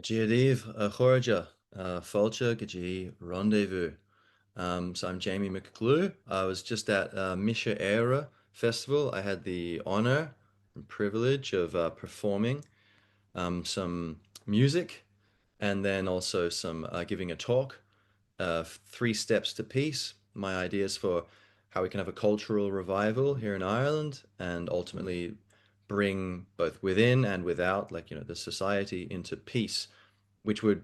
Giadiv, Chorja, Fulcha, Gaji, Rendezvous. So I'm Jamie McClure. I was just at Mise Éire Festival. I had the honor and privilege of performing some music and then also some giving a talk, Three Steps to Peace, my ideas for how we can have a cultural revival here in Ireland and ultimately bring both within and without, like, the society into peace, which would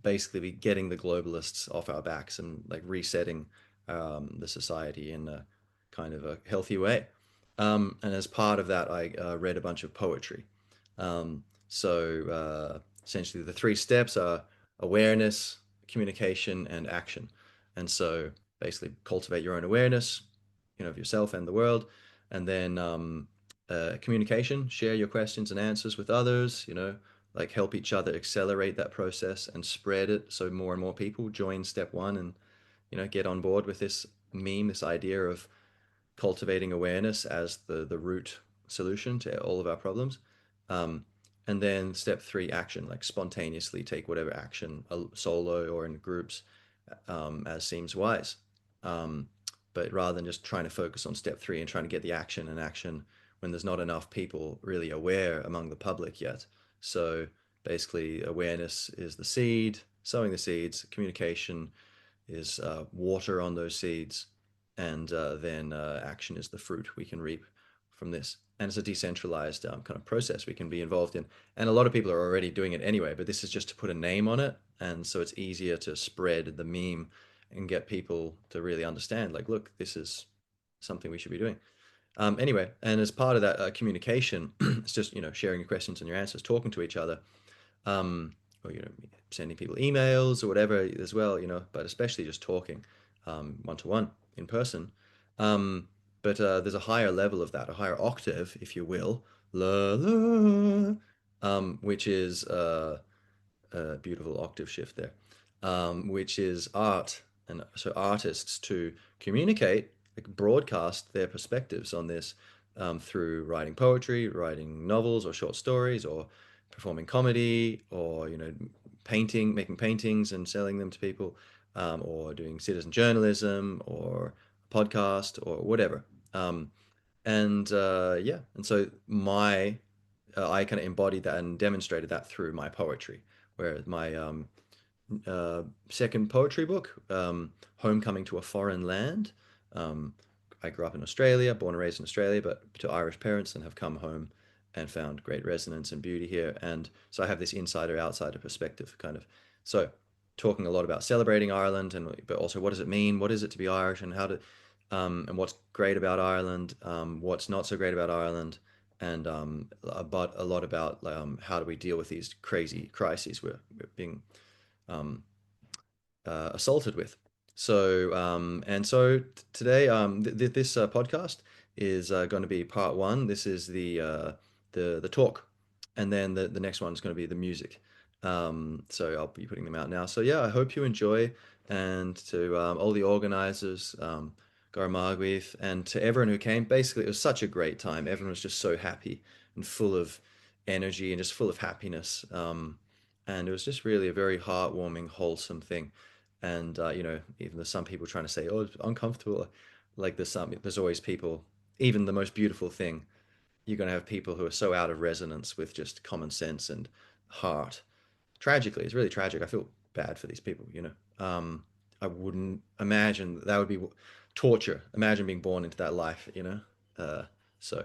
basically be getting the globalists off our backs and like resetting the society in a kind of a healthy way. And as part of that, I read a bunch of poetry. Essentially, the three steps are awareness, communication, and action. And so basically, cultivate your own awareness, of yourself and the world, and then communication, share your questions and answers with others, like help each other accelerate that process and spread it so more and more people join step one and, get on board with this this idea of cultivating awareness as the root solution to all of our problems. Um, and then step three, action, like spontaneously take whatever action, solo or in groups, as seems wise. Um, but rather than just trying to focus on step three and trying to get the action and action when there's not enough people really aware among the public yet. So basically, awareness is the seed, sowing the seeds, communication is water on those seeds, and then action is the fruit we can reap from this. And it's a decentralized kind of process we can be involved in. And a lot of people are already doing it anyway, but this is just to put a name on it. And so it's easier to spread the meme and get people to really understand, like, look, this is something we should be doing. Anyway, and as part of that communication, it's just, sharing your questions and your answers, talking to each other, um, or, sending people emails or whatever as well, but especially just talking one to one in person. Um, but there's a higher level of that, a higher octave, if you will, la la, which is a beautiful octave shift there, which is art. And so artists to communicate, like broadcast their perspectives on this through writing poetry, writing novels or short stories, or performing comedy, or painting, making paintings and selling them to people, or doing citizen journalism, or podcast, or whatever. And so my I kind of embodied that and demonstrated that through my poetry. Where my second poetry book, Homecoming to a Foreign Land. Um, I grew up in Australia, born and raised in Australia, but to Irish parents, and have come home and found great resonance and beauty here. And so I have this insider outsider perspective, kind of. So talking a lot about celebrating Ireland, but also what does it mean? What is it to be Irish, and and what's great about Ireland, what's not so great about Ireland, and but a lot about how do we deal with these crazy crises we're being um, assaulted with. Today, this podcast is going to be part one. This is the talk, and then the next one is going to be the music. So I'll be putting them out now. So yeah, I hope you enjoy, and to all the organizers, Garmagwith, and to everyone who came. Basically, it was such a great time. Everyone was just so happy and full of energy and just full of happiness. And it was just really a very heartwarming, wholesome thing. And even there's some people trying to say, "Oh, it's uncomfortable." Like there's always people. Even the most beautiful thing, you're going to have people who are so out of resonance with just common sense and heart. Tragically, it's really tragic. I feel bad for these people. I wouldn't imagine that would be torture. Imagine being born into that life. So you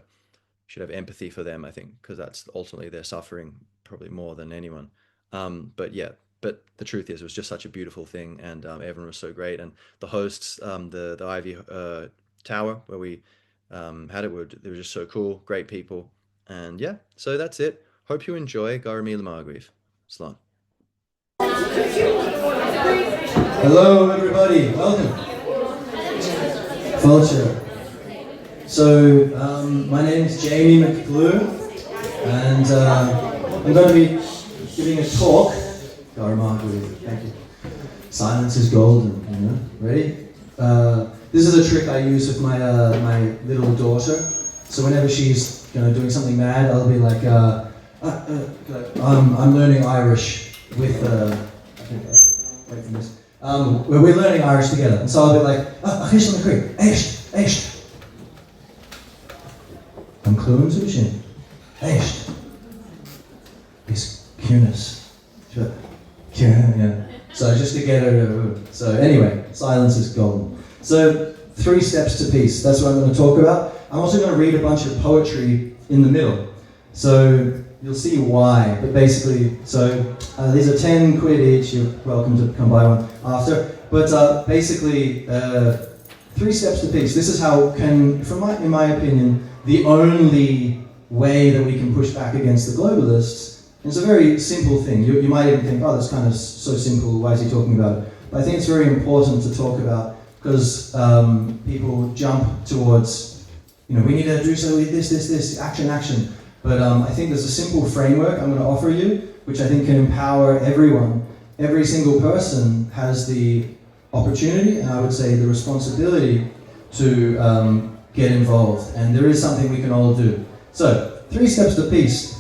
should have empathy for them, I think, because that's ultimately their suffering, probably more than anyone. But yeah, but the truth is, it was just such a beautiful thing, and everyone was so great. And the hosts, the Ivy Tower where we had it, they were just so cool, great people. And yeah, so that's it. Hope you enjoy Garamila Margreave. Slán. Hello, everybody. Welcome. Culture. So, my name is Jamie McClure, and I'm going to be giving a talk. Thank you. Silence is golden, Ready? This is a trick I use with my little daughter. So whenever she's doing something mad, I'll be like, I'm learning Irish. with wait for this. We're learning Irish together, and so I'll be like, Achish on the creek, Eish. I'm cluing to the shin. Eish. It's Cunis. Yeah. So just to get her. So anyway, silence is golden. So 3 steps to peace. That's what I'm going to talk about. I'm also going to read a bunch of poetry in the middle. So you'll see why. But basically, so these are 10 quid each. You're welcome to come buy one after. But basically, 3 steps to peace. This is how in my opinion, the only way that we can push back against the globalists. It's a very simple thing. You might even think, that's kind of so simple, why is he talking about it? But I think it's very important to talk about because people jump towards, we need to do so with this, action. But I think there's a simple framework I'm going to offer you, which I think can empower everyone. Every single person has the opportunity, and I would say the responsibility to get involved. And there is something we can all do. So, 3 steps to peace.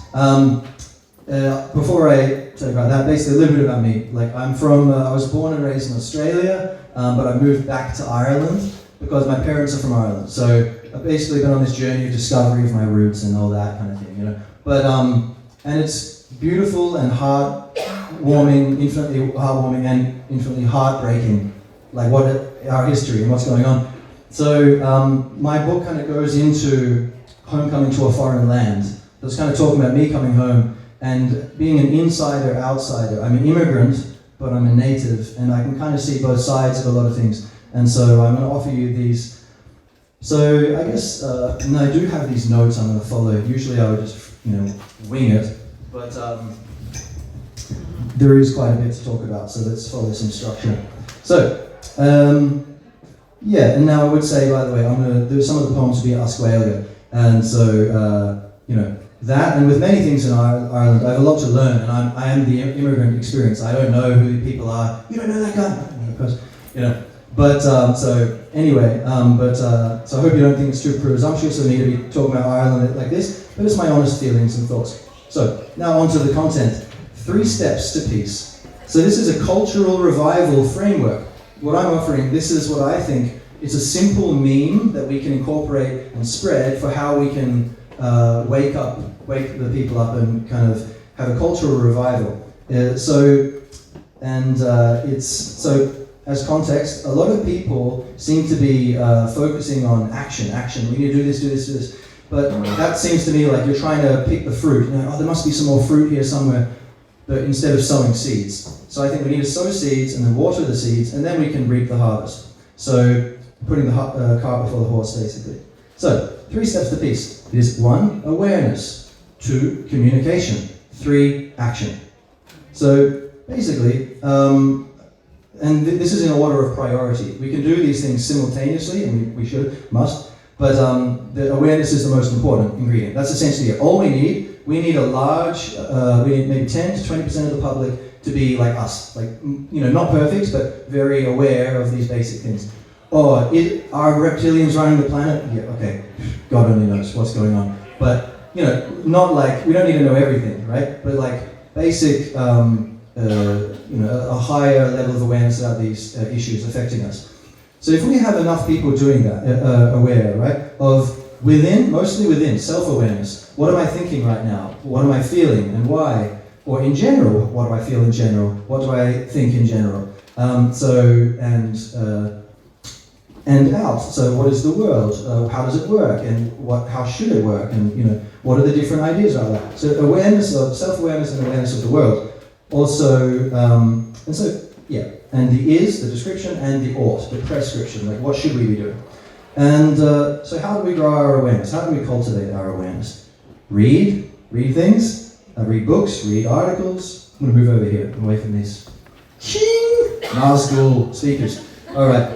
Before I talk about that, basically a little bit about me. Like I was born and raised in Australia, but I moved back to Ireland because my parents are from Ireland. So I've basically been on this journey of discovery of my roots and all that kind of thing, But and it's beautiful and infinitely heartwarming and infinitely heartbreaking, like our history and what's going on. So my book kind of goes into homecoming to a foreign land. So it's kind of talking about me coming home. And being an insider, outsider, I'm an immigrant, but I'm a native, and I can kind of see both sides of a lot of things. And so I'm going to offer you these. So I guess, and I do have these notes I'm going to follow. Usually I would just, wing it, but there is quite a bit to talk about, so let's follow some structure. So, and now I would say, by the way, I'm going to do some of the poems will be Asquelia, and so, that, and with many things in Ireland, I have a lot to learn, and I am the immigrant experience. I don't know who the people are. You don't know that guy, But so anyway, so I hope you don't think it's too presumptuous of me to be talking about Ireland like this. But it's my honest feelings and thoughts. So now on to the content. 3 steps to peace. So this is a cultural revival framework. What I'm offering, this is what I think is a simple meme that we can incorporate and spread for how we can wake the people up and kind of have a cultural revival. As context, a lot of people seem to be focusing on action. We need to do this. But that seems to me like you're trying to pick the fruit. There must be some more fruit here somewhere. But instead of sowing seeds. So I think we need to sow seeds and then water the seeds, and then we can reap the harvest. So putting the cart before the horse, basically. So 3 steps to peace. It is 1, awareness. 2, communication. 3, action. So basically, this is in order of priority. We can do these things simultaneously, and we must, but the awareness is the most important ingredient. That's essentially it. All we need a large, we need maybe 10 to 20% of the public to be like us. Not perfect, but very aware of these basic things. Are reptilians running the planet? Yeah, okay. God only knows what's going on. But, not like, we don't need to know everything, right? But basic, a higher level of awareness about these issues affecting us. So if we have enough people doing that, aware, right, of mostly within, self-awareness, what am I thinking right now? What am I feeling and why? Or in general, what do I feel in general? What do I think in general? And out. So what is the world? How does it work? And how should it work? And what are the different ideas about that? So awareness of self-awareness and awareness of the world. Also, and the is, the description, and the ought, the prescription, what should we be doing? And so how do we grow our awareness? How do we cultivate our awareness? Read things, read books, read articles. I'm going to move over here, away from these school speakers. All right.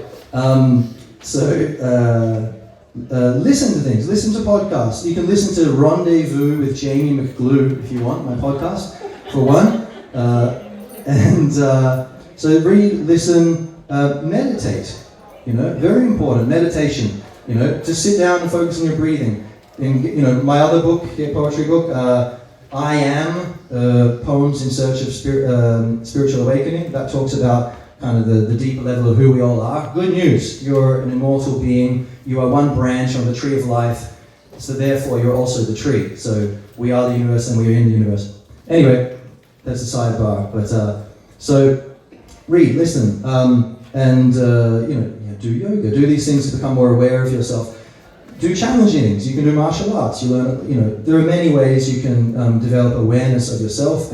Listen to things, listen to podcasts. You can listen to Rendezvous with Jamie McGlue if you want, my podcast, for one. So read, listen, meditate, very important, meditation, to sit down and focus on your breathing. In, my other book, poetry book, I Am, Poems in Search of Spiritual Awakening. That talks about kind of the deeper level of who we all are. Good news, you're an immortal being. You are one branch on the tree of life. So therefore, you're also the tree. So we are the universe and we are in the universe. Anyway, that's a sidebar. But so read, listen, and do yoga, do these things to become more aware of yourself. Do challenging things. You can do martial arts. You learn. There are many ways you can develop awareness of yourself.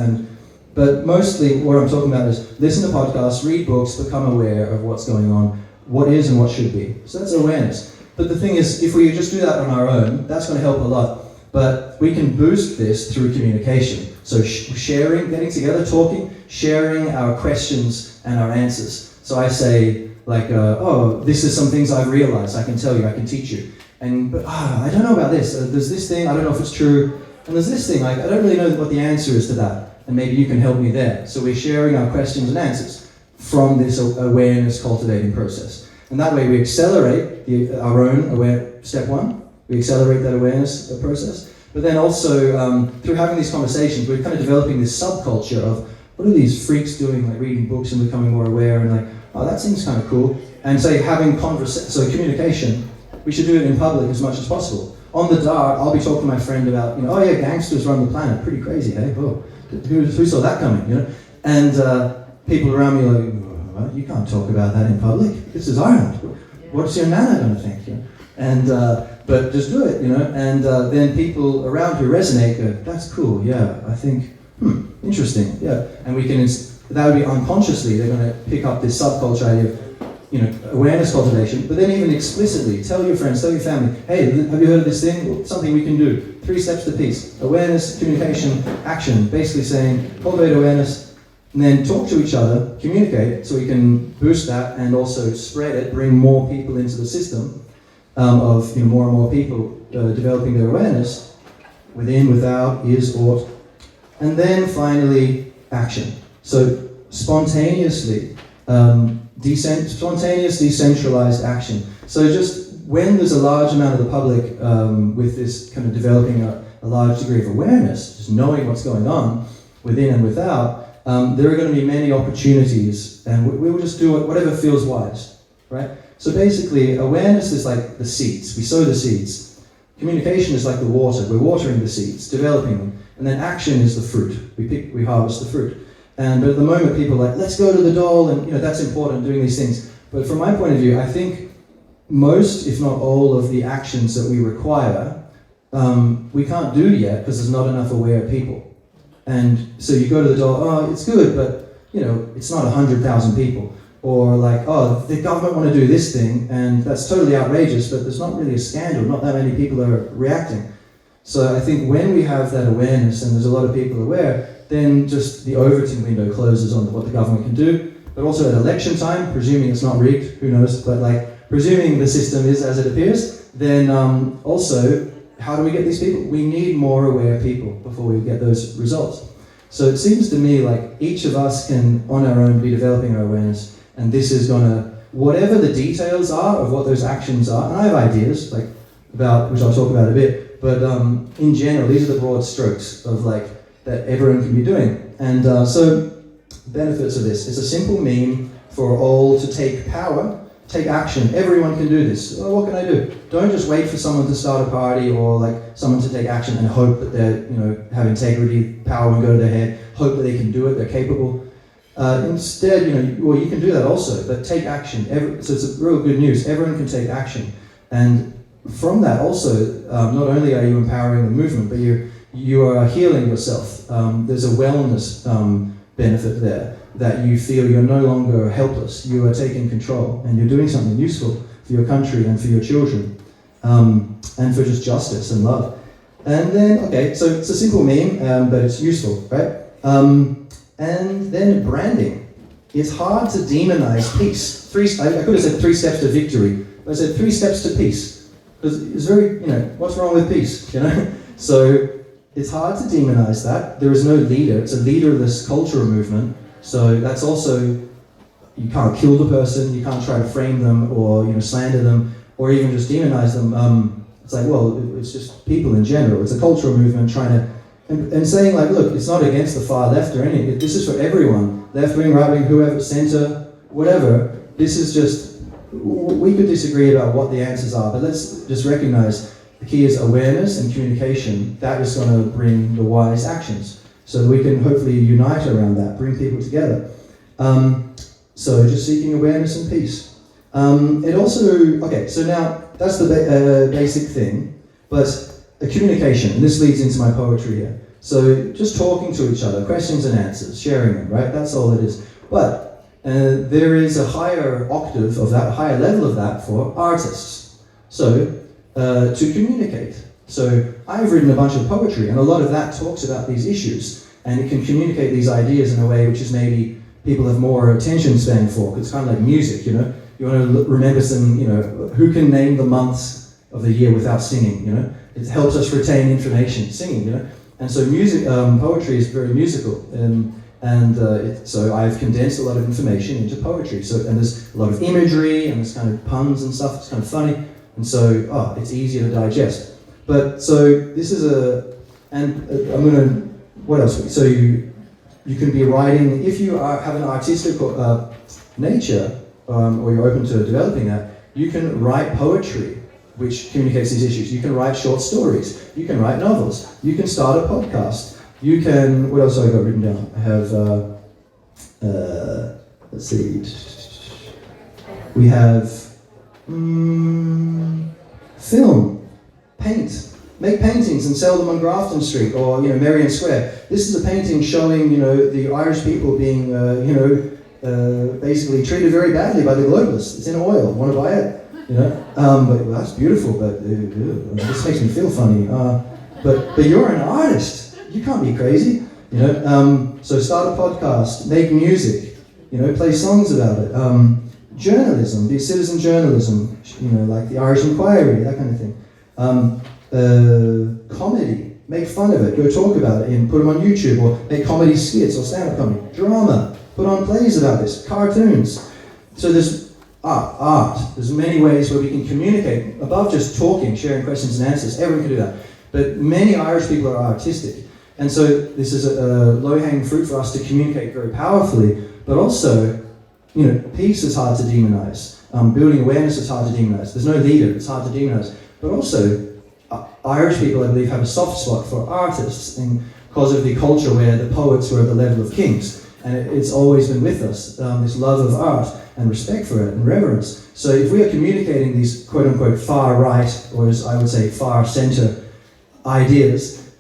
But mostly, what I'm talking about is listen to podcasts, read books, become aware of what's going on, what is and what should be. So that's awareness. But the thing is, if we just do that on our own, that's going to help a lot. But we can boost this through communication. So sharing, getting together, talking, sharing our questions and our answers. So I say, like, this is some things I've realized. I can tell you, I can teach you. But I don't know about this. There's this thing, I don't know if it's true. And there's this thing, I don't really know what the answer is to that. And maybe you can help me there. So we're sharing our questions and answers from this awareness cultivating process. And that way we accelerate our own step one. We accelerate that awareness process. But then also, through having these conversations, we're kind of developing this subculture of what are these freaks doing, like reading books and becoming more aware and like, oh, that seems kind of cool. And say having so communication, we should do it in public as much as possible. On the dart, I'll be talking to my friend about, oh yeah, gangsters run the planet. Pretty crazy, hey? Oh, who saw that coming, And people around me are like, well, you can't talk about that in public. This is Ireland. What's your nana going to think? But just do it, And then people around who resonate go, that's cool, yeah, I think, interesting, yeah. And we can, that would be unconsciously, they're going to pick up this subculture idea of, awareness cultivation, but then even explicitly, tell your friends, tell your family, hey, have you heard of this thing? Well, something we can do. 3 steps to peace. Awareness, communication, action. Basically saying, cultivate awareness, and then talk to each other, communicate, so we can boost that and also spread it, bring more people into the system of more and more people developing their awareness, within, without, is, ought. And then finally, action. So spontaneous, decentralized action. So just when there's a large amount of the public with this kind of developing a large degree of awareness, just knowing what's going on within and without, there are going to be many opportunities, and we will just do whatever feels wise, right? So basically, awareness is like the seeds. We sow the seeds. Communication is like the water. We're watering the seeds, developing them. And then action is the fruit. We harvest the fruit. But at the moment, people are like, let's go to the doll, and that's important, doing these things. But from my point of view, I think most, if not all, of the actions that we require, we can't do yet because there's not enough aware people. And so you go to the doll, oh, it's good, but it's not 100,000 people. Or like, oh, the government want to do this thing, and that's totally outrageous, but there's not really a scandal, not that many people are reacting. So I think when we have that awareness, and there's a lot of people aware, then just the Overton window closes on what the government can do. But also at election time, presuming it's not rigged, who knows, but like, presuming the system is as it appears, then also, how do we get these people? We need more aware people before we get those results. So it seems to me like each of us can, on our own, be developing our awareness, and this is gonna, whatever the details are of what those actions are, and I have ideas, like, about, which I'll talk about a bit, but in general, these are the broad strokes of like, that everyone can be doing. And so, benefits of this, it's a simple meme for all to take power, take action. Everyone can do this. Well, what can I do? Don't just wait for someone to start a party or like someone to take action and hope that they have integrity, power and go to their head, hope that they can do it, they're capable. Instead, you can do that also, but take action. So it's a real good news. Everyone can take action. And from that also, not only are you empowering the movement, but you are healing yourself. There's a wellness benefit there, that you feel you're no longer helpless. You are taking control, and you're doing something useful for your country and for your children, and for just justice and love. And then, okay, so it's a simple meme, but it's useful, right? And then branding. It's hard to demonize peace. I could have said 3 steps to victory, but I said 3 steps to peace. Because it's very, what's wrong with peace, So it's hard to demonize that. There is no leader. It's a leaderless cultural movement. So that's also, you can't kill the person, you can't try to frame them or slander them, or even just demonize them. It's like, well, it's just people in general. It's a cultural movement trying to and saying like, look, it's not against the far left or anything. This is for everyone, left wing, right wing, whoever, center, whatever. This is just, we could disagree about what the answers are, but let's just recognize the key is awareness and communication. That is going to bring the wise actions. So that we can hopefully unite around that, bring people together. So just seeking awareness and peace. It also, okay, so now that's the basic thing, but communication, and this leads into my poetry here. So just talking to each other, questions and answers, sharing them, right? That's all it is. But there is a higher octave of that, a higher level of that for artists. So to communicate. So I've written a bunch of poetry, and a lot of that talks about these issues, and it can communicate these ideas in a way which is maybe people have more attention span for, because it's kind of like music, you know? You want to remember some, you know, who can name the months of the year without singing, you know? It helps us retain information, singing, you know? And so music, poetry is very musical, so I've condensed a lot of information into poetry. So, and there's a lot of imagery, and there's kind of puns and stuff, it's kind of funny, and so, it's easier to digest. But, so, this is I'm gonna, what else? So you can be writing, if you have an artistic nature, or you're open to developing that, you can write poetry which communicates these issues. You can write short stories. You can write novels. You can start a podcast. You can, what else have I got written down? I have, let's see, we have film, paint. Make paintings and sell them on Grafton Street or, you know, Merrion Square. This is a painting showing, you know, the Irish people being, basically treated very badly by the globalists. It's in oil. Want to buy it? You know, but well, that's beautiful. But this makes me feel funny. But you're an artist. You can't be crazy. You know. So start a podcast. Make music. You know, play songs about it. Journalism. Be citizen journalism. You know, like the Irish Inquiry, that kind of thing. Comedy. Make fun of it. Go talk about it and put them on YouTube, or make comedy skits or stand-up comedy. Drama. Put on plays about this. Cartoons. So there's art. There's many ways where we can communicate above just talking, sharing questions and answers. Everyone can do that. But many Irish people are artistic. And so this is a low-hanging fruit for us to communicate very powerfully. But also, you know, peace is hard to demonize. Building awareness is hard to demonize. There's no leader. It's hard to demonize. But also, Irish people, I believe, have a soft spot for artists because of the culture where the poets were at the level of kings. And it's always been with us, this love of art and respect for it and reverence. So if we are communicating these quote-unquote far right, or as I would say far center ideas,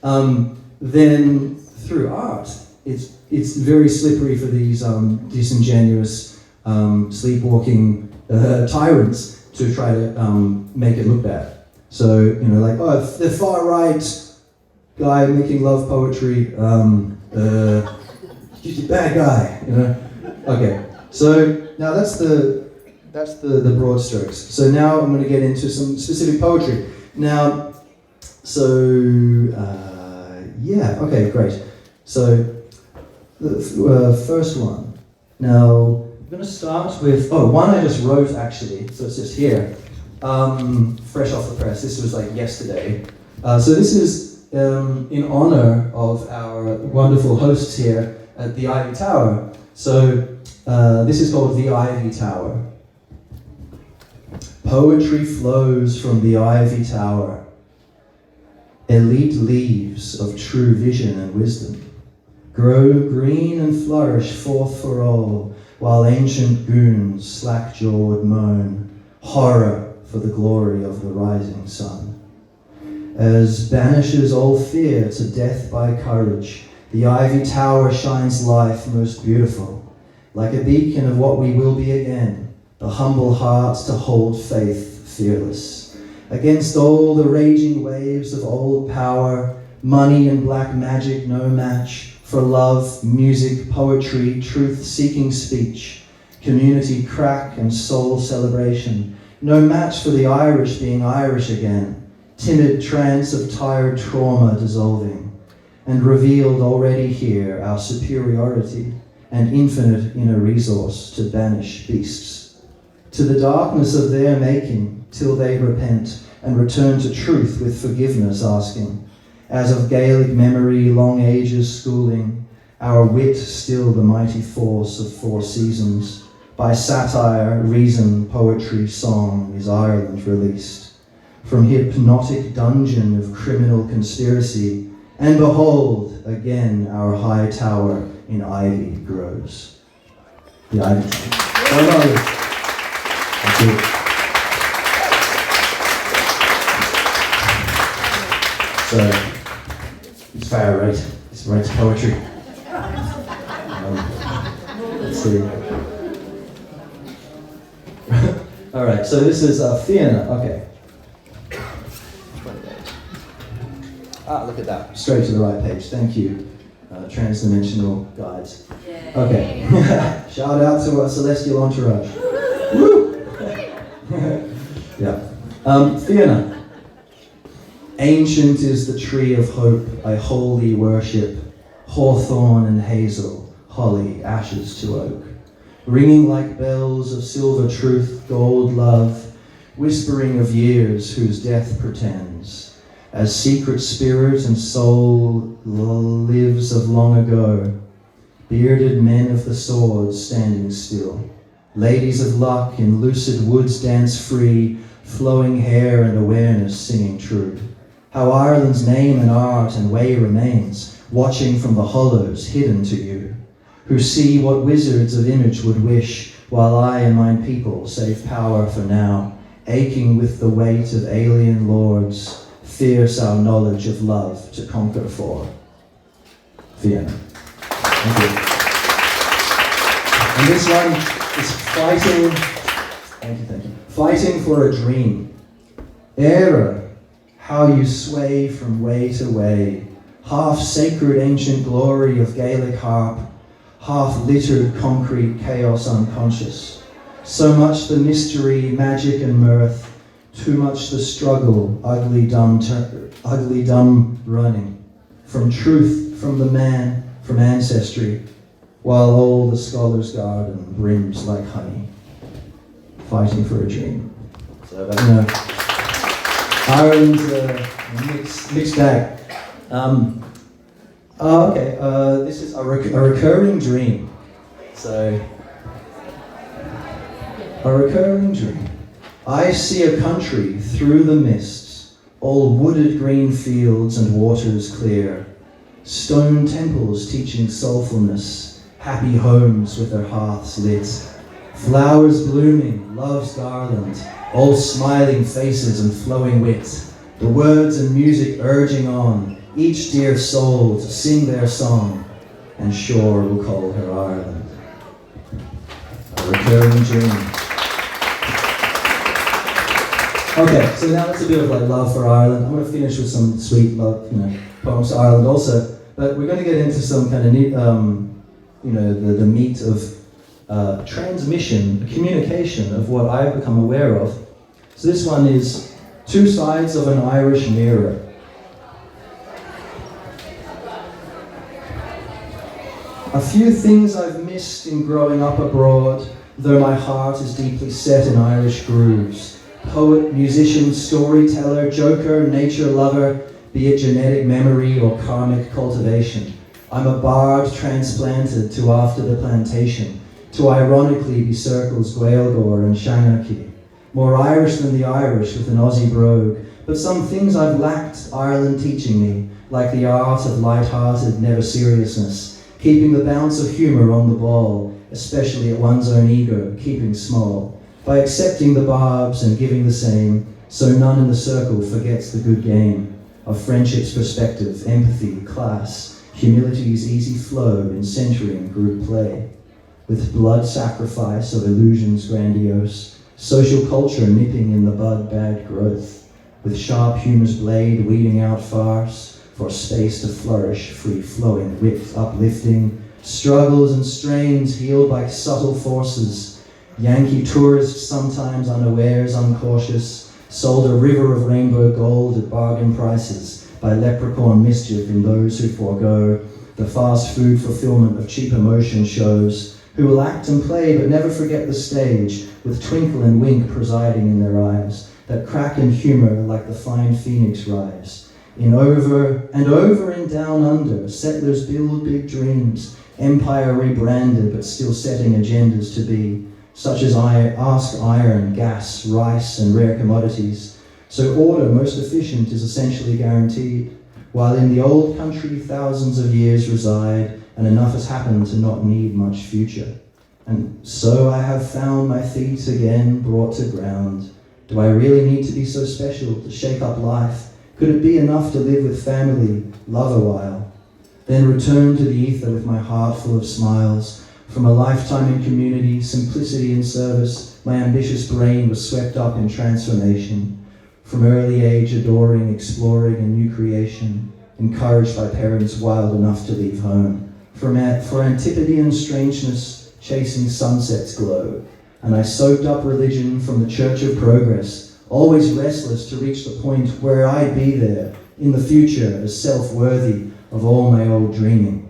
then through art, it's very slippery for these disingenuous, sleepwalking tyrants to try to make it look bad. So, you know, like, oh, the far right guy making love poetry, he's a bad guy, you know. Okay, so now that's the broad strokes. So now I'm going to get into some specific poetry. Now, so yeah, okay, great. So the first one. Now I'm going to start with one I just wrote actually. So it's just here, fresh off the press. This was like yesterday. So this is in honor of our wonderful hosts here at the Ivy Tower. So this is called the Ivy Tower. Poetry flows from the Ivy Tower. Elite leaves of true vision and wisdom grow green and flourish forth for all, while ancient goons slack-jawed moan horror for the glory of the rising sun. As banishes all fear to death by courage, the Ivy Tower shines life most beautiful, like a beacon of what we will be again, the humble heart to hold faith fearless. Against all the raging waves of old power, money and black magic no match, for love, music, poetry, truth-seeking speech, community crack and soul celebration, no match for the Irish being Irish again, timid trance of tired trauma dissolving, and revealed already here our superiority and infinite inner resource to banish beasts. To the darkness of their making, till they repent and return to truth with forgiveness asking, as of Gaelic memory, long ages schooling, our wit still the mighty force of 4 seasons. By satire, reason, poetry, song is Ireland released. From hypnotic dungeon of criminal conspiracy, and behold, again our high tower in ivy grows. The ivy tree. Oh no. Thank you. So, it's far right. It's right poetry. Let's see. All right, so this is Fianna. Okay. Look at that. Straight to the right page. Thank you, transdimensional guides. Okay. Shout out to our celestial entourage. Woo! Yeah. Fianna. Ancient is the tree of hope I wholly worship, hawthorn and hazel, holly, ashes to oak, ringing like bells of silver truth, gold love, whispering of years whose death pretends, as secret spirit and soul lives of long ago, bearded men of the sword standing still, ladies of luck in lucid woods dance free, flowing hair and awareness singing true. How Ireland's name and art and way remains, watching from the hollows hidden to you, who see what wizards of image would wish, while I and mine people save power for now, aching with the weight of alien lords, fierce our knowledge of love to conquer for. Fianna. Thank you. And this one is fighting, thank you, fighting for a dream. Éire, how you sway from way to way, half sacred ancient glory of Gaelic harp, half littered concrete chaos unconscious. So much the mystery, magic and mirth, too much the struggle, ugly dumb running, from truth, from the man, from ancestry, while all the scholar's garden brims like honey, fighting for a dream. So, you know, Ireland's a mixed bag. This is a recurring dream. So, a recurring dream. I see a country through the mists, all wooded green fields and waters clear, stone temples teaching soulfulness, happy homes with their hearths lit, flowers blooming, love's garland, all smiling faces and flowing wit, the words and music urging on, each dear soul to sing their song, and sure we'll call her Ireland. A recurring dream. Okay, so now that's a bit of like love for Ireland. I'm going to finish with some sweet love, poems to Ireland also, but we're going to get into some kind of neat, the meat of transmission, communication of what I've become aware of. So this one is Two Sides of an Irish Mirror. A few things I've missed in growing up abroad, though my heart is deeply set in Irish grooves. Poet, musician, storyteller, joker, nature lover, be it genetic memory or karmic cultivation. I'm a bard transplanted to after the plantation, to ironically be circles Gaeilgeoir and Shanachie. More Irish than the Irish with an Aussie brogue, but some things I've lacked Ireland teaching me, like the art of light-hearted never-seriousness, keeping the bounce of humour on the ball, especially at one's own ego, keeping small, by accepting the barbs and giving the same, so none in the circle forgets the good game, of friendship's perspective, empathy, class, humility's easy flow in centering group play, with blood sacrifice of illusions grandiose, social culture nipping in the bud bad growth, with sharp humour's blade weeding out farce, for space to flourish, free-flowing, wit uplifting, struggles and strains healed by subtle forces, Yankee tourists sometimes unawares, uncautious, sold a river of rainbow gold at bargain prices by leprechaun mischief in those who forego the fast food fulfillment of cheap emotion shows, who will act and play but never forget the stage, with twinkle and wink presiding in their eyes, that crack in humour like the fine phoenix rise, In over and over and down under, settlers build big dreams, empire rebranded but still setting agendas to be, such as ask iron, gas, rice and rare commodities. So order most efficient is essentially guaranteed, while in the old country thousands of years reside, and enough has happened to not need much future. And so I have found my feet again brought to ground. Do I really need to be so special to shake up life? Could it be enough to live with family, love a while, then return to the ether with my heart full of smiles? From a lifetime in community, simplicity and service, my ambitious brain was swept up in transformation. From early age adoring, exploring a new creation, encouraged by parents wild enough to leave home. For antipodean strangeness, chasing sunset's glow. And I soaked up religion from the Church of Progress, always restless to reach the point where I'd be there in the future as self-worthy of all my old dreaming.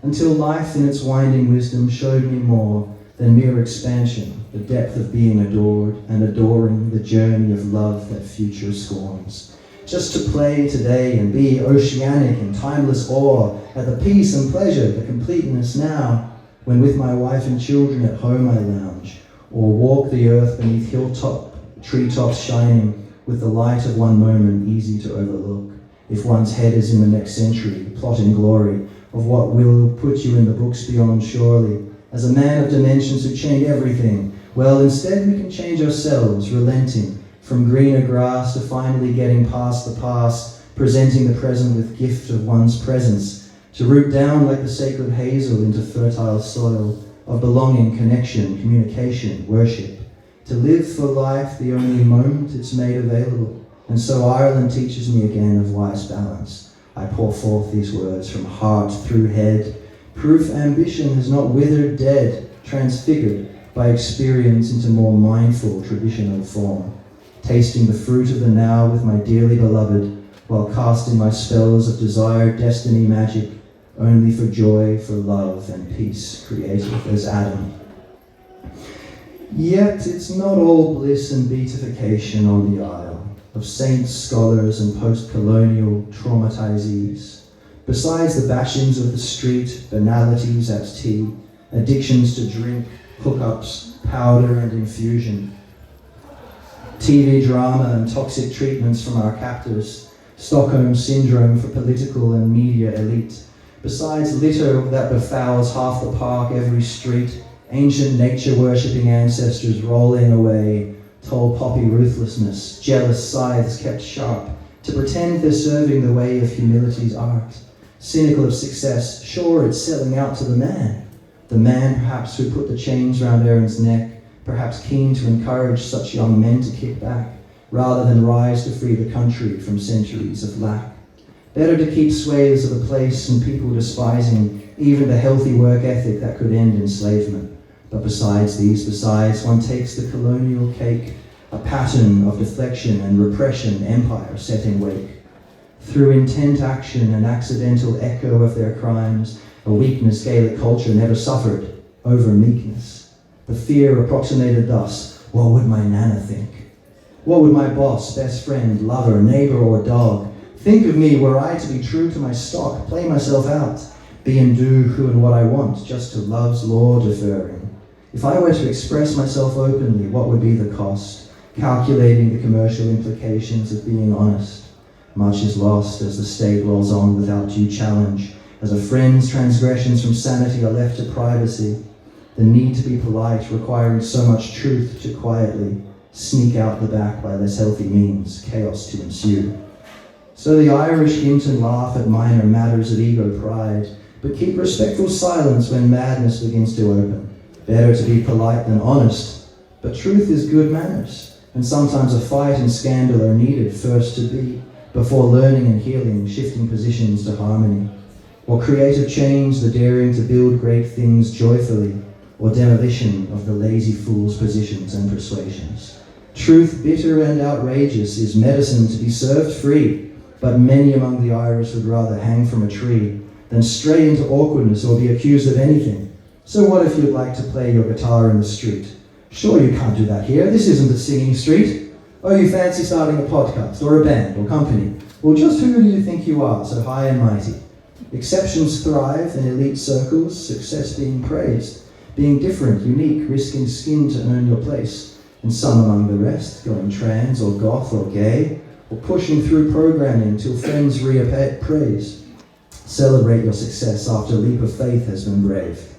Until life in its winding wisdom showed me more than mere expansion, the depth of being adored and adoring the journey of love that future scorns. Just to play today and be oceanic in timeless awe at the peace and pleasure, the completeness now, when with my wife and children at home I lounge, or walk the earth beneath hilltop, treetops shining with the light of one moment easy to overlook. If one's head is in the next century, plotting glory of what will put you in the books beyond surely, as a man of dimensions who change everything, well, instead we can change ourselves, relenting from greener grass to finally getting past the past, presenting the present with gift of one's presence, to root down like the sacred hazel into fertile soil of belonging, connection, communication, worship, to live for life the only moment it's made available. And so Ireland teaches me again of wise balance. I pour forth these words from heart through head. Proof ambition has not withered dead, transfigured by experience into more mindful traditional form. Tasting the fruit of the now with my dearly beloved, while casting my spells of desire, destiny, magic, only for joy, for love and peace, creative as Adam. Yet it's not all bliss and beatification on the isle of saints, scholars and post-colonial traumatizees. Besides the bashings of the street, banalities at tea, addictions to drink, hookups, powder and infusion, TV drama and toxic treatments from our captors, Stockholm syndrome for political and media elite, besides litter that befouls half the park, every street, ancient nature-worshipping ancestors rolling away, tall poppy ruthlessness, jealous scythes kept sharp, to pretend they're serving the way of humility's art, cynical of success, sure it's selling out to the man perhaps who put the chains round Aaron's neck, perhaps keen to encourage such young men to kick back, rather than rise to free the country from centuries of lack. Better to keep swathes of a place and people despising even the healthy work ethic that could end enslavement. But besides, one takes the colonial cake, a pattern of deflection and repression, empire setting wake. Through intent action and accidental echo of their crimes, a weakness Gaelic culture never suffered, over meekness. The fear approximated thus: what would my nana think? What would my boss, best friend, lover, neighbor or dog think of me were I to be true to my stock, play myself out, be and do who and what I want, just to love's law deferring? If I were to express myself openly, what would be the cost? Calculating the commercial implications of being honest. Much is lost as the state rolls on without due challenge, as a friend's transgressions from sanity are left to privacy. The need to be polite requiring so much truth to quietly sneak out the back by less healthy means, chaos to ensue. So the Irish hint and laugh at minor matters of ego pride, but keep respectful silence when madness begins to open. Better to be polite than honest, but truth is good manners, and sometimes a fight and scandal are needed first to be, before learning and healing, shifting positions to harmony. Or creative change, the daring to build great things joyfully, or demolition of the lazy fool's positions and persuasions. Truth, bitter and outrageous, is medicine to be served free, but many among the Irish would rather hang from a tree than stray into awkwardness or be accused of anything. So what if you'd like to play your guitar in the street? Sure, you can't do that here. This isn't a singing street. Oh, you fancy starting a podcast or a band or company? Well, just who do you think you are, so high and mighty? Exceptions thrive in elite circles, success being praised. Being different, unique, risking skin to earn your place. And some among the rest, going trans or goth or gay, or pushing through programming till friends reappraise. Celebrate your success after a leap of faith has been brave.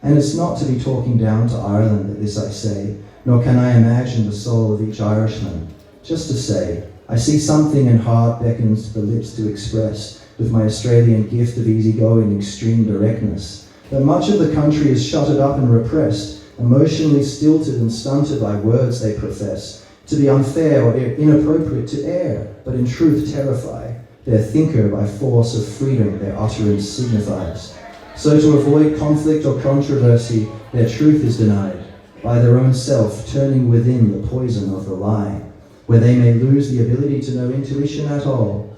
And it's not to be talking down to Ireland at this I say, nor can I imagine the soul of each Irishman. Just to say, I see something and heart beckons to the lips to express, with my Australian gift of easygoing extreme directness, that much of the country is shuttered up and repressed, emotionally stilted and stunted by words they profess, to be unfair or inappropriate to air, but in truth terrify their thinker by force of freedom their utterance signifies. So to avoid conflict or controversy, their truth is denied, by their own self turning within the poison of the lie, where they may lose the ability to know intuition at all,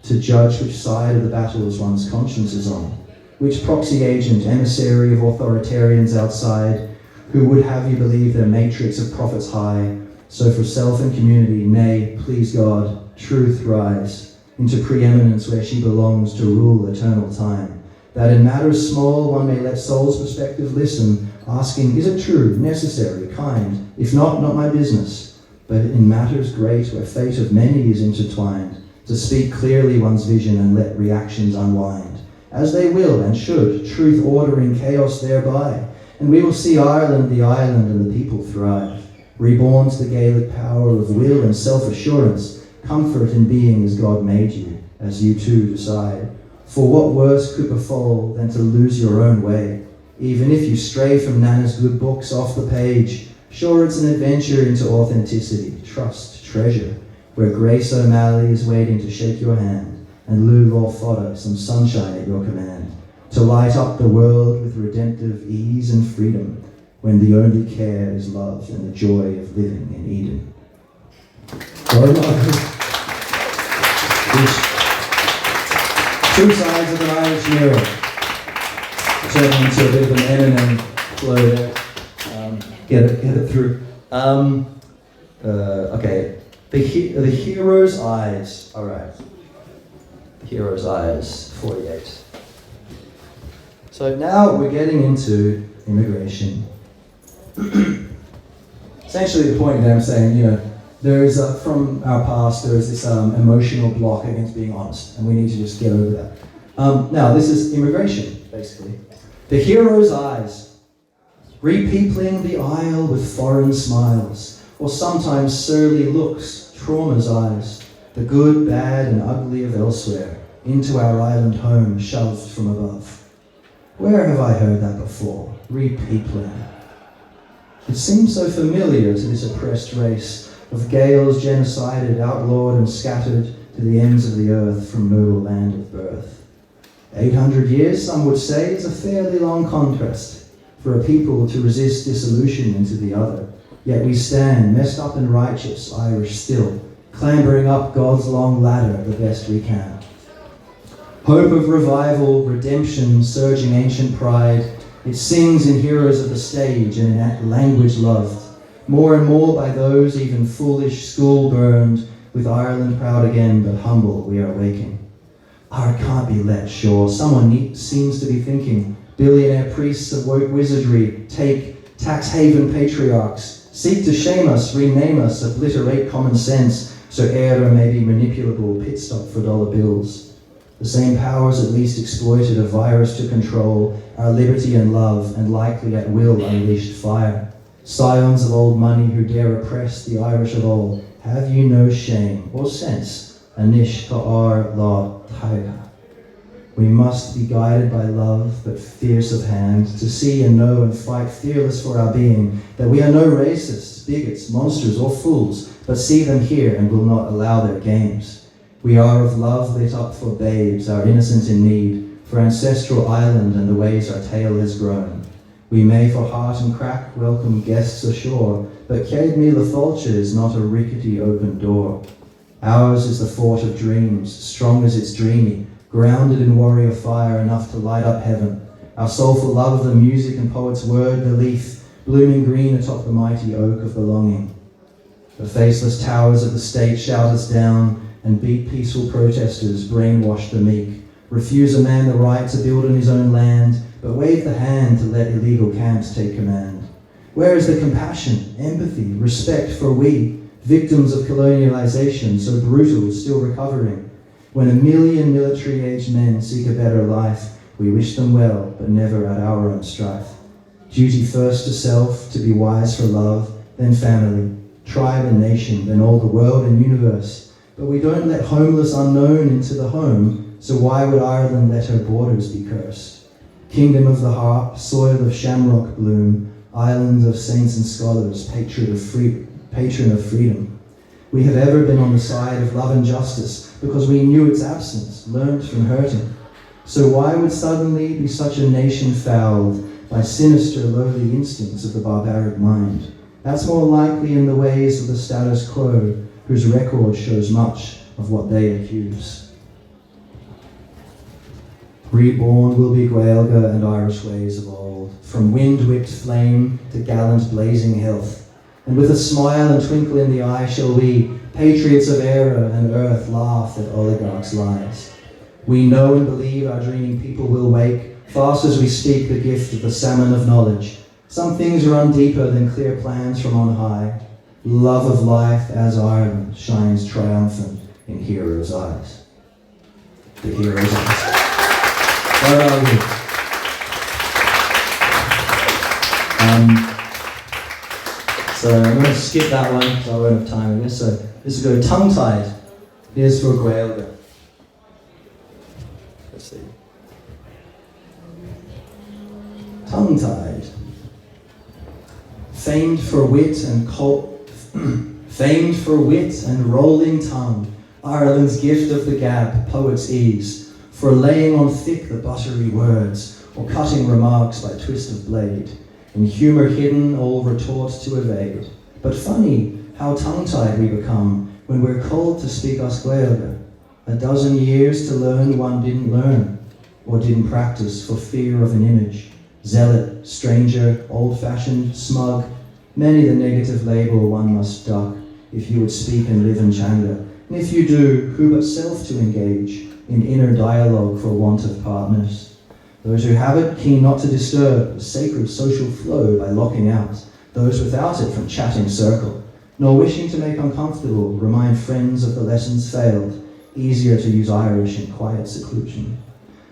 to judge which side of the battles one's conscience is on, which proxy agent, emissary of authoritarians outside, who would have you believe their matrix of prophets high. So for self and community, nay, please God, truth rise into preeminence where she belongs to rule eternal time. That in matters small one may let soul's perspective listen, asking, is it true, necessary, kind? If not, not my business. But in matters great where fate of many is intertwined, to speak clearly one's vision and let reactions unwind, as they will and should, truth ordering chaos thereby. And we will see Ireland the island and the people thrive, reborn to the Gaelic power of will and self-assurance, comfort in being as God made you, as you too decide. For what worse could befall than to lose your own way, even if you stray from Nana's good books off the page? Sure, it's an adventure into authenticity, trust, treasure, where Grace O'Malley is waiting to shake your hand, and Lou Lawfodder some sunshine at your command, to light up the world with redemptive ease and freedom, when the only care is love and the joy of living in Eden. Two sides of an Irish mirror, turning into a bit of an Eminem flow there. Get it through. Okay. The hero's eyes. All right. The hero's eyes. 48. So now we're getting into immigration. Essentially, the point that I'm saying, there is from our past, there is this emotional block against being honest, and we need to just get over that. Now, this is immigration, basically. The hero's eyes. Repeopling the isle with foreign smiles, or sometimes surly looks, trauma's eyes, the good, bad, and ugly of elsewhere, into our island home shoved from above. Where have I heard that before? Repeopling. It seems so familiar to this oppressed race of Gaels genocided, outlawed, and scattered to the ends of the earth from no land of birth. 800 years, some would say, is a fairly long contrast for a people to resist dissolution into the other. Yet we stand, messed up and righteous, Irish still, clambering up God's long ladder the best we can. Hope of revival, redemption, surging ancient pride, it sings in heroes of the stage and in language loved, more and more by those even foolish, school-burned, with Ireland proud again, but humble we are waking. It can't be let, sure, someone seems to be thinking, billionaire priests of woke wizardry take tax haven patriarchs, seek to shame us, rename us, obliterate common sense, so Éire may be manipulable, pit stop for dollar bills. The same powers at least exploited a virus to control our liberty and love, and likely at will unleashed fire. Scions of old money who dare oppress the Irish of all, have you no shame or sense? Anish ta'ar la taiga. We must be guided by love, but fierce of hand, to see and know and fight fearless for our being, that we are no racists, bigots, monsters, or fools, but see them here and will not allow their games. We are of love lit up for babes, our innocence in need, for ancestral island and the ways our tale has grown. We may for heart and crack welcome guests ashore, but Céad Míle Fáilte is not a rickety open door. Ours is the fort of dreams, strong as it's dreamy, grounded in warrior fire enough to light up heaven. Our soulful love of the music and poet's word, the leaf, blooming green atop the mighty oak of belonging. The faceless towers of the state shout us down, and beat peaceful protesters, brainwash the meek, refuse a man the right to build on his own land, but wave the hand to let illegal camps take command. Where is the compassion, empathy, respect for we, victims of colonialization, so brutal, still recovering? When 1 million military-aged men seek a better life, we wish them well, but never at our own strife. Duty first to self, to be wise for love, then family, tribe and nation, then all the world and universe. But we don't let homeless unknown into the home, so why would Ireland let her borders be cursed? Kingdom of the harp, soil of shamrock bloom, island of saints and scholars, patron of freedom. We have ever been on the side of love and justice because we knew its absence, learnt from hurting. So why would suddenly be such a nation fouled by sinister, lowly instincts of the barbaric mind? That's more likely in the ways of the status quo, whose record shows much of what they accuse. Reborn will be Gaeilge and Irish ways of old, from wind-whipped flame to gallant blazing health. And with a smile and twinkle in the eye shall we, patriots of Éire and earth, laugh at oligarchs' lies. We know and believe our dreaming people will wake, fast as we speak the gift of the salmon of knowledge. Some things run deeper than clear plans from on high. Love of life as Ireland shines triumphant in heroes' eyes. The heroes' eyes. Where are we? So I'm going to skip that one because I won't have time in this. So this will go tongue-tied. Here's for Gaeilge. Let's see. Tongue-tied. Famed for wit and rolling tongue, Ireland's gift of the gab, poet's ease, for laying on thick the buttery words, or cutting remarks by twist of blade, in humour hidden, all retort to evade. But funny how tongue-tied we become when we're called to speak us Gaeilge. A dozen years to learn one didn't learn, or didn't practice for fear of an image. Zealot, stranger, old-fashioned, smug, many the negative label one must duck if you would speak and live in Changa. And if you do, who but self to engage in inner dialogue for want of partners? Those who have it, keen not to disturb the sacred social flow by locking out those without it from chatting circle, nor wishing to make uncomfortable, remind friends of the lessons failed, easier to use Irish in quiet seclusion.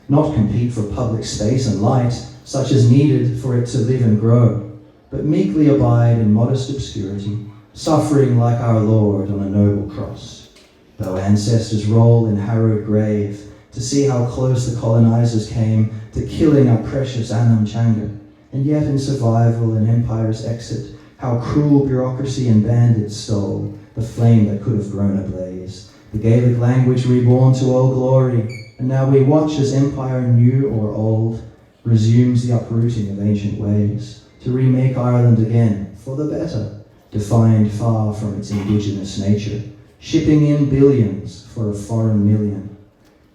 Not compete for public space and light, such as needed for it to live and grow, but meekly abide in modest obscurity, suffering like our Lord on a noble cross. Though ancestors roll in harrowed grave, to see how close the colonizers came to killing our precious Anam Changa, and yet in survival and empire's exit, how cruel bureaucracy and bandits stole the flame that could have grown ablaze. The Gaelic language reborn to all glory, and now we watch as empire new or old resumes the uprooting of ancient ways, to remake Ireland again, for the better, defined far from its indigenous nature, shipping in billions for a foreign million.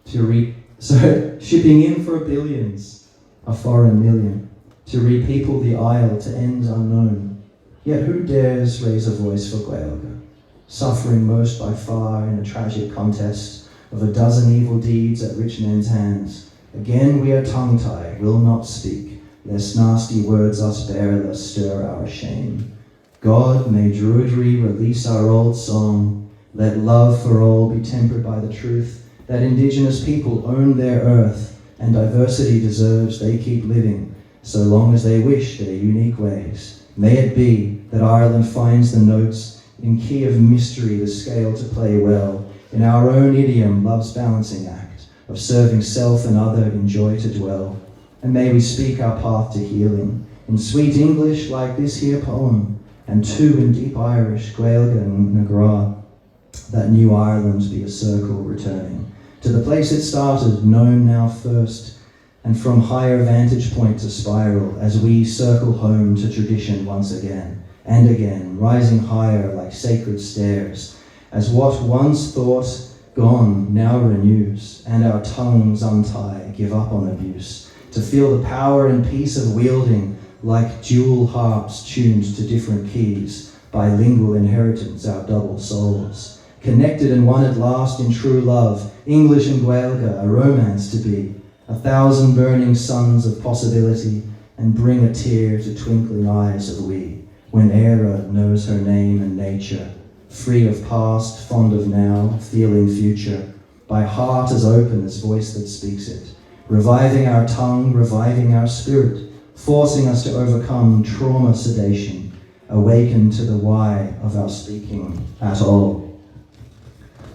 Shipping in for billions, a foreign million, to repeople the isle to ends unknown. Yet who dares raise a voice for Gaeilge, suffering most by far in a tragic contest of a dozen evil deeds at rich men's hands? Again we are tongue-tied, will not speak, lest nasty words us bear, lest stir our shame. God, may Druidry release our old song, let love for all be tempered by the truth that indigenous people own their earth, and diversity deserves they keep living, so long as they wish their unique ways. May it be that Ireland finds the notes in key of mystery, the scale to play well, in our own idiom, love's balancing act, of serving self and other in joy to dwell. And may we speak our path to healing, in sweet English like this here poem, and two in deep Irish, Gaeilge and Nagra, that new Ireland be a circle returning to the place it started, known now first, and from higher vantage point to spiral, as we circle home to tradition once again, and again, rising higher like sacred stairs, as what once thought gone now renews, and our tongues untie, give up on abuse, to feel the power and peace of wielding like dual harps tuned to different keys, bilingual inheritance our double souls, connected and one at last in true love, English and Gaelga, a romance to be, 1,000 burning suns of possibility, and bring a tear to twinkling eyes of we, when Éire knows her name and nature, free of past, fond of now, feeling future, by heart as open as voice that speaks it, reviving our tongue, reviving our spirit, forcing us to overcome trauma sedation, awaken to the why of our speaking at all.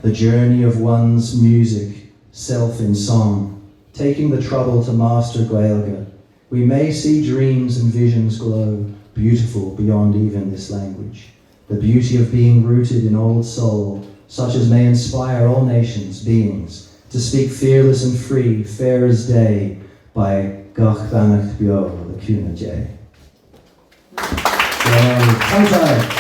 The journey of one's music, self in song, taking the trouble to master Gaelga, we may see dreams and visions glow, beautiful beyond even this language. The beauty of being rooted in old soul, such as may inspire all nations, beings, to speak fearless and free, fair as day, by Gach Banach Bio, the Cuna J. Tongue-tied.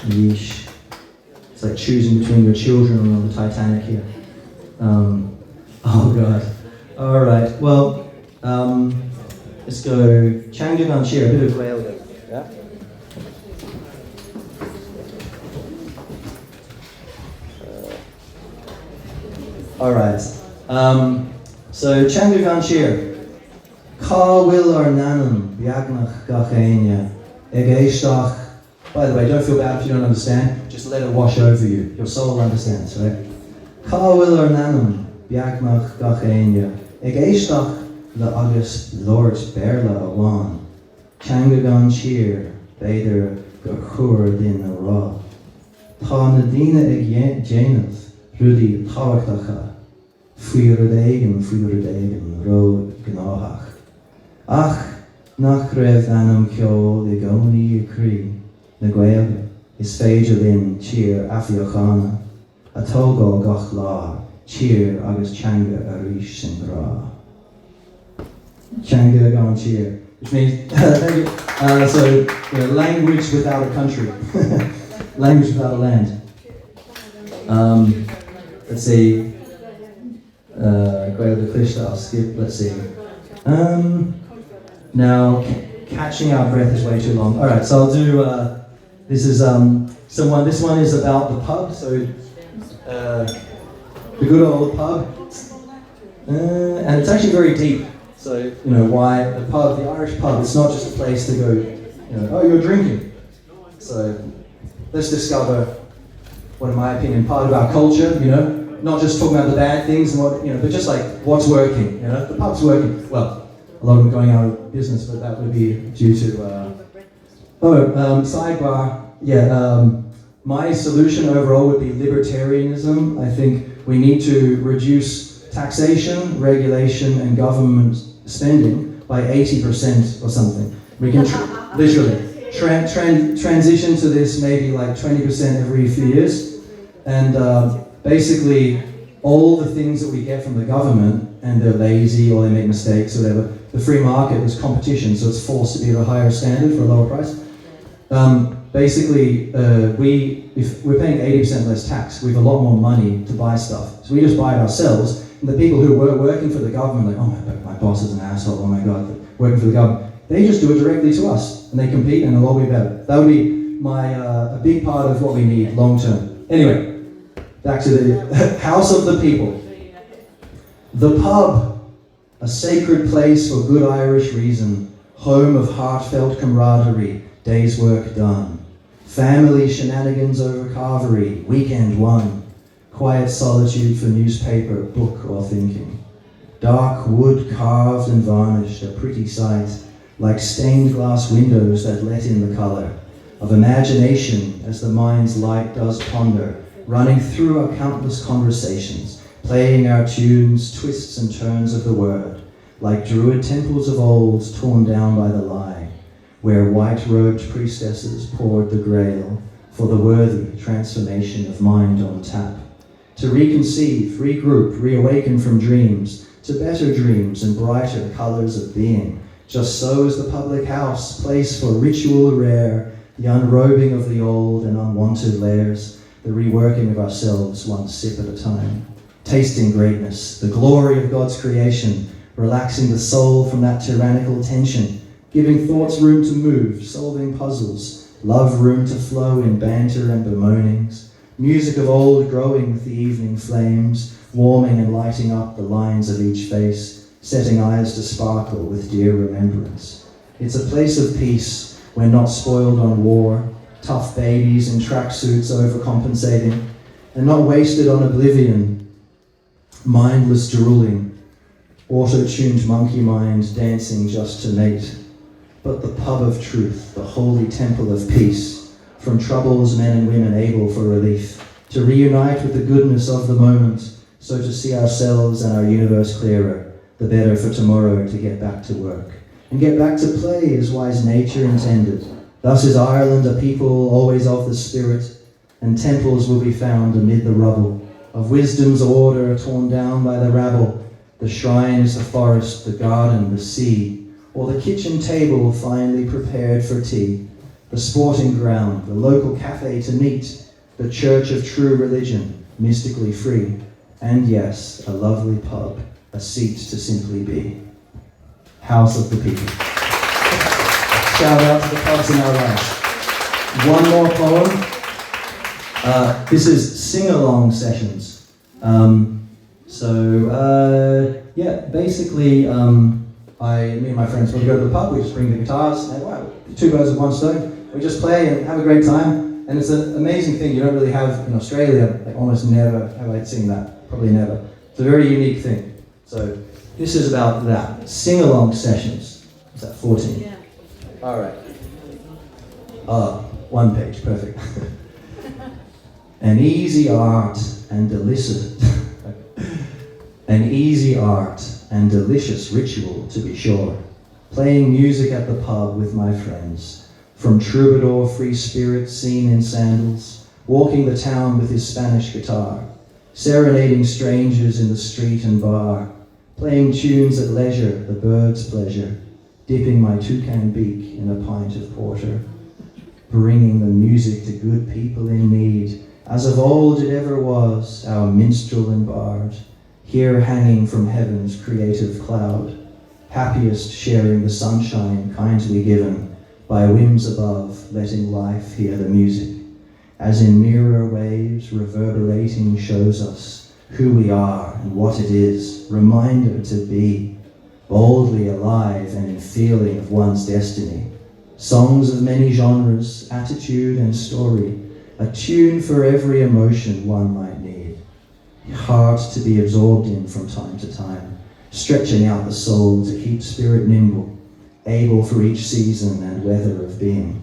Yeesh. It's like choosing between your children on the Titanic here. Oh God. All right. Well, let's go. Changan Anchir, a bit of Gaelga. Yeah. All right. So Changan Anchir. Ka will ar nanam biagnach gachenia egeistach. By the way, don't feel bad if you don't understand. Just let it wash over you. Your soul understands, right? Ka will ar nanam biagnach gachenia egeistach le agus Lord Berla awan. Changan cheer beider gachur din a ra. Ta nadina eg janeth rudi tawakdacha. Fuirdegen, ro gnohach. Ach, nach rev anam kyo le goni kri. Na Gaelga is féidir linn tír afiochana, a tógó gach lá, tír agus teanga a ríis sin grá. Teanga gan tír, which means, language without a country, language without a land. Let's see, Gaelga Clishta, I'll skip, let's see. Now, catching our breath is way too long. All right, so I'll do, this is this one is about the pub, so the good old pub. And it's actually very deep. So, why the pub, the Irish pub, it's not just a place to go, oh, you're drinking. So, let's discover what, in my opinion, part of our culture, not just talking about the bad things and what, but just like what's working, the pub's working. Well, a lot of them going out of business, but that would be due to, sidebar, my solution overall would be libertarianism. I think we need to reduce taxation, regulation, and government spending by 80% or something. We can literally transition to this maybe like 20% every few years, and basically all the things that we get from the government, and they're lazy or they make mistakes or whatever, the free market is competition, so it's forced to be at a higher standard for a lower price. Basically, if we're paying 80% less tax, we have a lot more money to buy stuff. So we just buy it ourselves, and the people who were working for the government, like, oh my boss is an asshole, oh my God, working for the government, they just do it directly to us, and they compete, and it'll all be better. That would be a big part of what we need long term. Anyway, back to the house of the people. The pub, a sacred place for good Irish reason, home of heartfelt camaraderie, day's work done. Family shenanigans over carvery, weekend one. Quiet solitude for newspaper, book, or thinking. Dark wood carved and varnished, a pretty sight, like stained glass windows that let in the colour of imagination as the mind's light does ponder, running through our countless conversations, playing our tunes, twists and turns of the word, like druid temples of old torn down by the lie, where white-robed priestesses poured the grail for the worthy transformation of mind on tap. To reconceive, regroup, reawaken from dreams, to better dreams and brighter colours of being. Just so is the public house, place for ritual rare, the unrobing of the old and unwanted layers, the reworking of ourselves one sip at a time. Tasting greatness, the glory of God's creation, relaxing the soul from that tyrannical tension, giving thoughts room to move, solving puzzles, love room to flow in banter and bemoanings, music of old growing with the evening flames, warming and lighting up the lines of each face, setting eyes to sparkle with dear remembrance. It's a place of peace, we're not spoiled on war, tough babies in tracksuits overcompensating, and not wasted on oblivion, mindless drooling, auto-tuned monkey mind dancing just to mate, but the pub of truth, the holy temple of peace, from troubles men and women able for relief, to reunite with the goodness of the moment, so to see ourselves and our universe clearer, the better for tomorrow to get back to work. And get back to play as wise nature intended. Thus is Ireland a people always of the spirit, and temples will be found amid the rubble, of wisdom's order torn down by the rabble. The shrine is the forest, the garden, the sea, or the kitchen table finely prepared for tea, the sporting ground, the local cafe to meet, the church of true religion, mystically free, and yes, a lovely pub, a seat to simply be. House of the people. Shout out to the pubs in our lives. One more poem. This is sing-along sessions. Basically, me and my friends, when we go to the pub, we just bring the guitars, and wow, two birds with one stone. We just play and have a great time, and it's an amazing thing you don't really have in Australia. Like almost never have I seen that, probably never. It's a very unique thing. So this is about that, sing-along sessions. Is that 14? Yeah. All right. One page, perfect. An easy art and delicious, an easy art and delicious ritual to be sure. Playing music at the pub with my friends, from troubadour free spirit seen in sandals, walking the town with his Spanish guitar, serenading strangers in the street and bar, playing tunes at leisure, the bird's pleasure, dipping my toucan beak in a pint of porter, bringing the music to good people in need, as of old it ever was, our minstrel and bard, here hanging from heaven's creative cloud, happiest sharing the sunshine kindly given, by whims above, letting life hear the music, as in mirror waves reverberating shows us who we are and what it is, reminder to be, boldly alive and in feeling of one's destiny. Songs of many genres, attitude and story, a tune for every emotion one might need. Heart to be absorbed in from time to time, stretching out the soul to keep spirit nimble, able for each season and weather of being.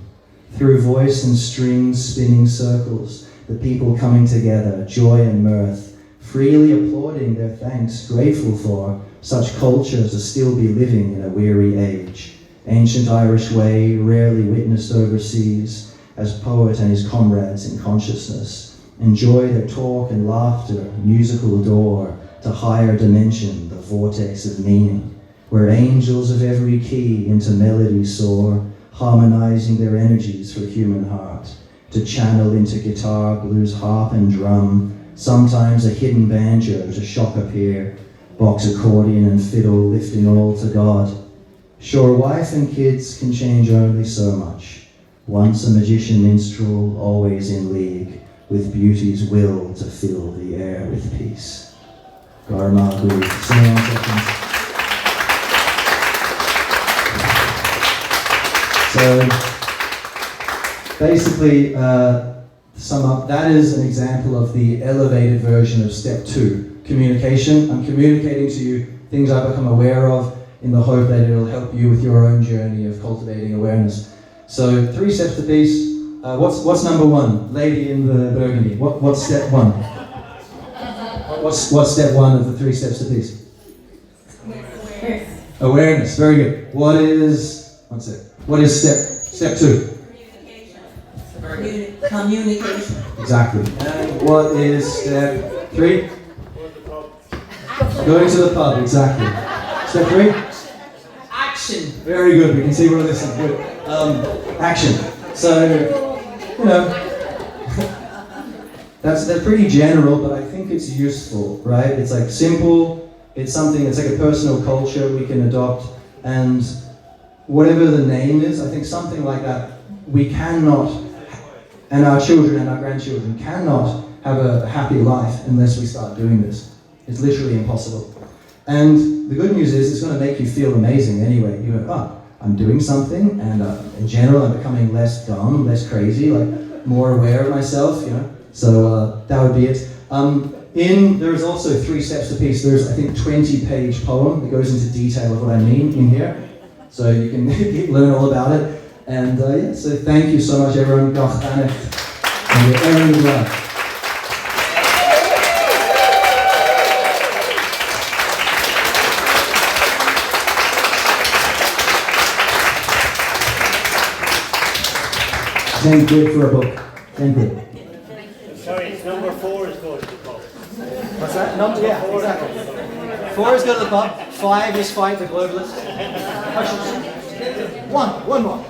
Through voice and strings spinning circles, the people coming together, joy and mirth, freely applauding their thanks, grateful for such culture to still be living in a weary age. Ancient Irish way, rarely witnessed overseas, as poet and his comrades in consciousness enjoy their talk and laughter, musical door to higher dimension, the vortex of meaning, where angels of every key into melody soar, harmonizing their energies for human heart, to channel into guitar, blues, harp and drum, sometimes a hidden banjo to shock appear, box accordion and fiddle lifting all to God. Sure, wife and kids can change only so much. Once a magician minstrel, always in league with beauty's will to fill the air with peace. Garma Guru. So basically, to sum up, that is an example of the elevated version of step 2, communication. I'm communicating to you things I've become aware of in the hope that it'll help you with your own journey of cultivating awareness. So 3 steps to peace. What's number 1? Lady in the burgundy. What's step 1? What's step 1 of the 3 steps to peace? Awareness. Very good. What is step 2? Communication. Exactly. And what is step 3? Going to the pub. Exactly. Step 3? Action. Very good. We can see we're listening. Good. Action. So, that's pretty general, but I think it's useful, right? It's like simple. It's something. It's like a personal culture we can adopt, and whatever the name is, I think something like that, we cannot, and our children and our grandchildren cannot have a happy life unless we start doing this. It's literally impossible. And the good news is it's going to make you feel amazing anyway. You go, oh, I'm doing something, and in general I'm becoming less dumb, less crazy, like more aware of myself, you know. So that would be it. There's also 3 steps to peace. There's, I think, 20-page poem that goes into detail of what I mean in here. So you can learn all about it. And yeah, so thank you so much, everyone. Gach Danach. And your own love. $10 quid for a book. 10 quid. Sorry, it's number 4 is going to the pub. What's that? Yeah, exactly. 4 is go to the pub. 5 is fight the globalists. One more.